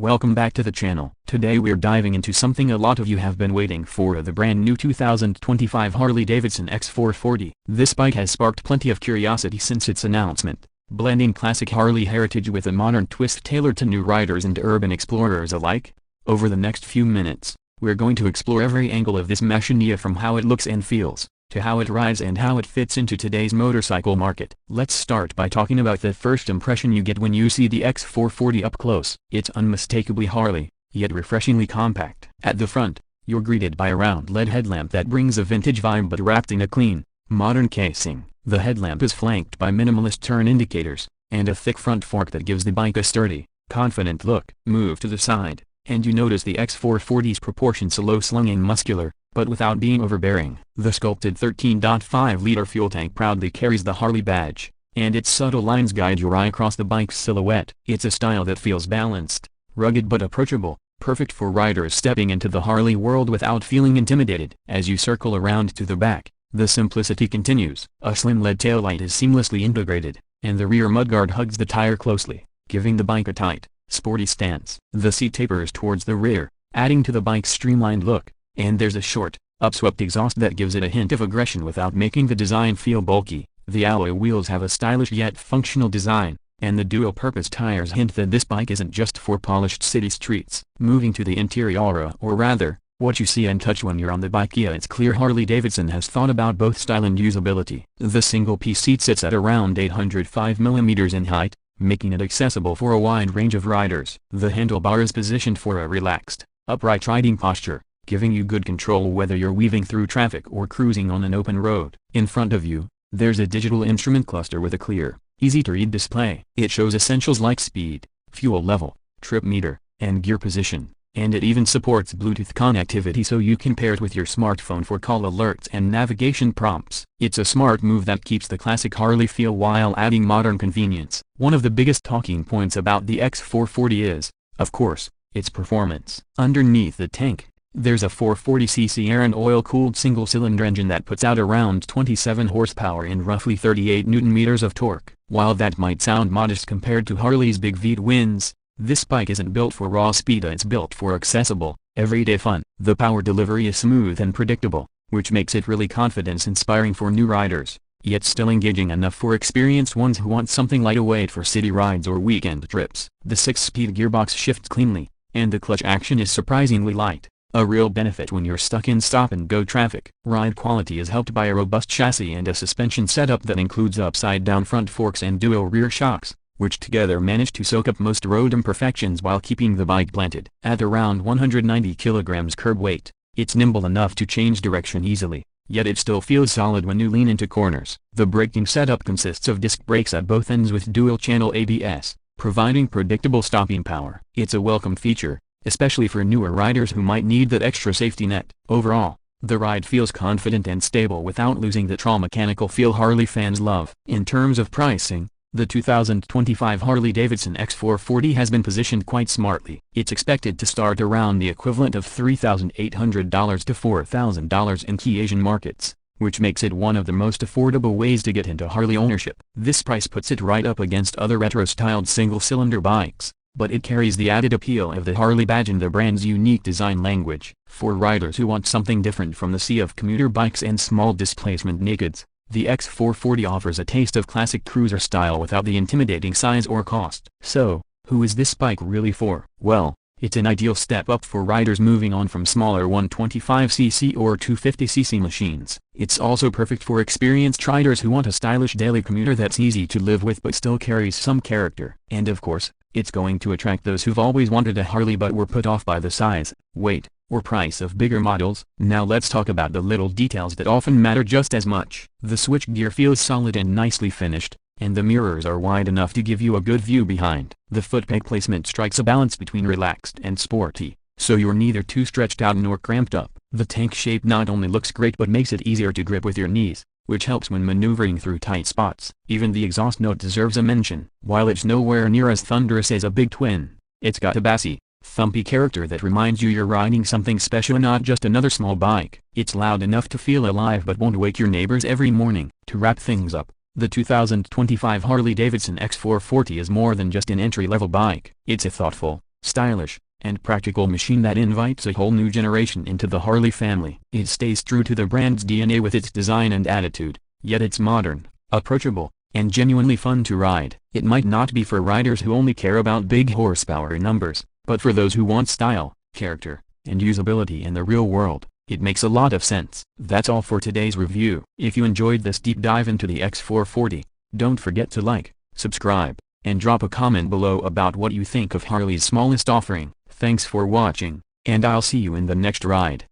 welcome back to the channel. Today we're diving into something a lot of you have been waiting for, the brand new 2025 Harley-Davidson X440. This bike has sparked plenty of curiosity since its announcement, blending classic Harley heritage with a modern twist tailored to new riders and urban explorers alike. Over the next few minutes, we're going to explore every angle of this machina, from how it looks and feels, to how it rides and how it fits into today's motorcycle market. Let's start by talking about the first impression you get when you see the X440 up close. It's unmistakably Harley, yet refreshingly compact. At the front, you're greeted by a round LED headlamp that brings a vintage vibe but wrapped in a clean, modern casing. The headlamp is flanked by minimalist turn indicators, and a thick front fork that gives the bike a sturdy, confident look. Move to the side, and you notice the X440's proportions low-slung and muscular, but without being overbearing. The sculpted 13.5-liter fuel tank proudly carries the Harley badge, and its subtle lines guide your eye across the bike's silhouette. It's a style that feels balanced, rugged but approachable, perfect for riders stepping into the Harley world without feeling intimidated. As you circle around to the back, the simplicity continues. A slim LED taillight is seamlessly integrated, and the rear mudguard hugs the tire closely, giving the bike a tight, sporty stance. The seat tapers towards the rear, adding to the bike's streamlined look, and there's a short, upswept exhaust that gives it a hint of aggression without making the design feel bulky. The alloy wheels have a stylish yet functional design, and the dual-purpose tires hint that this bike isn't just for polished city streets. Moving to the interior, or rather, what you see and touch when you're on the bike, it's clear Harley-Davidson has thought about both style and usability. The single-piece seat sits at around 805 mm in height, making it accessible for a wide range of riders. The handlebar is positioned for a relaxed, upright riding posture, giving you good control whether you're weaving through traffic or cruising on an open road. In front of you, there's a digital instrument cluster with a clear, easy-to-read display. It shows essentials like speed, fuel level, trip meter, and gear position, and it even supports Bluetooth connectivity so you can pair it with your smartphone for call alerts and navigation prompts. It's a smart move that keeps the classic Harley feel while adding modern convenience. One of the biggest talking points about the X440 is, of course, its performance. Underneath the tank, there's a 440cc air and oil-cooled single-cylinder engine that puts out around 27 horsepower and roughly 38 Nm of torque. While that might sound modest compared to Harley's big V-twins, this bike isn't built for raw speed, it's built for accessible, everyday fun. The power delivery is smooth and predictable, which makes it really confidence-inspiring for new riders, yet still engaging enough for experienced ones who want something lightweight for city rides or weekend trips. The 6-speed gearbox shifts cleanly, and the clutch action is surprisingly light, a real benefit when you're stuck in stop-and-go traffic. Ride quality is helped by a robust chassis and a suspension setup that includes upside-down front forks and dual rear shocks, which together manage to soak up most road imperfections while keeping the bike planted. At around 190 kg curb weight, it's nimble enough to change direction easily, yet it still feels solid when you lean into corners. The braking setup consists of disc brakes at both ends with dual-channel ABS, providing predictable stopping power. It's a welcome feature, especially for newer riders who might need that extra safety net. Overall, the ride feels confident and stable without losing the mechanical feel Harley fans love. In terms of pricing, the 2025 Harley-Davidson X440 has been positioned quite smartly. It's expected to start around the equivalent of $3,800 to $4,000 in key Asian markets, which makes it one of the most affordable ways to get into Harley ownership. This price puts it right up against other retro-styled single-cylinder bikes, but it carries the added appeal of the Harley badge and the brand's unique design language. For riders who want something different from the sea of commuter bikes and small displacement nakeds, the X440 offers a taste of classic cruiser style without the intimidating size or cost. So, who is this bike really for? Well, it's an ideal step up for riders moving on from smaller 125cc or 250cc machines. It's also perfect for experienced riders who want a stylish daily commuter that's easy to live with but still carries some character. And of course, it's going to attract those who've always wanted a Harley but were put off by the size, weight, or price of bigger models. Now let's talk about the little details that often matter just as much. The switchgear feels solid and nicely finished, and the mirrors are wide enough to give you a good view behind. The footpeg placement strikes a balance between relaxed and sporty, so you're neither too stretched out nor cramped up. The tank shape not only looks great but makes it easier to grip with your knees, which helps when maneuvering through tight spots. Even the exhaust note deserves a mention. While it's nowhere near as thunderous as a big twin, it's got a bassy, thumpy character that reminds you you're riding something special and not just another small bike. It's loud enough to feel alive but won't wake your neighbors every morning. To wrap things up, the 2025 Harley-Davidson X440 is more than just an entry-level bike. It's a thoughtful, stylish, and practical machine that invites a whole new generation into the Harley family. It stays true to the brand's DNA with its design and attitude, yet it's modern, approachable, and genuinely fun to ride. It might not be for riders who only care about big horsepower numbers, but for those who want style, character, and usability in the real world, it makes a lot of sense. That's all for today's review. If you enjoyed this deep dive into the X440, don't forget to like, subscribe, and drop a comment below about what you think of Harley's smallest offering. Thanks for watching, and I'll see you in the next ride.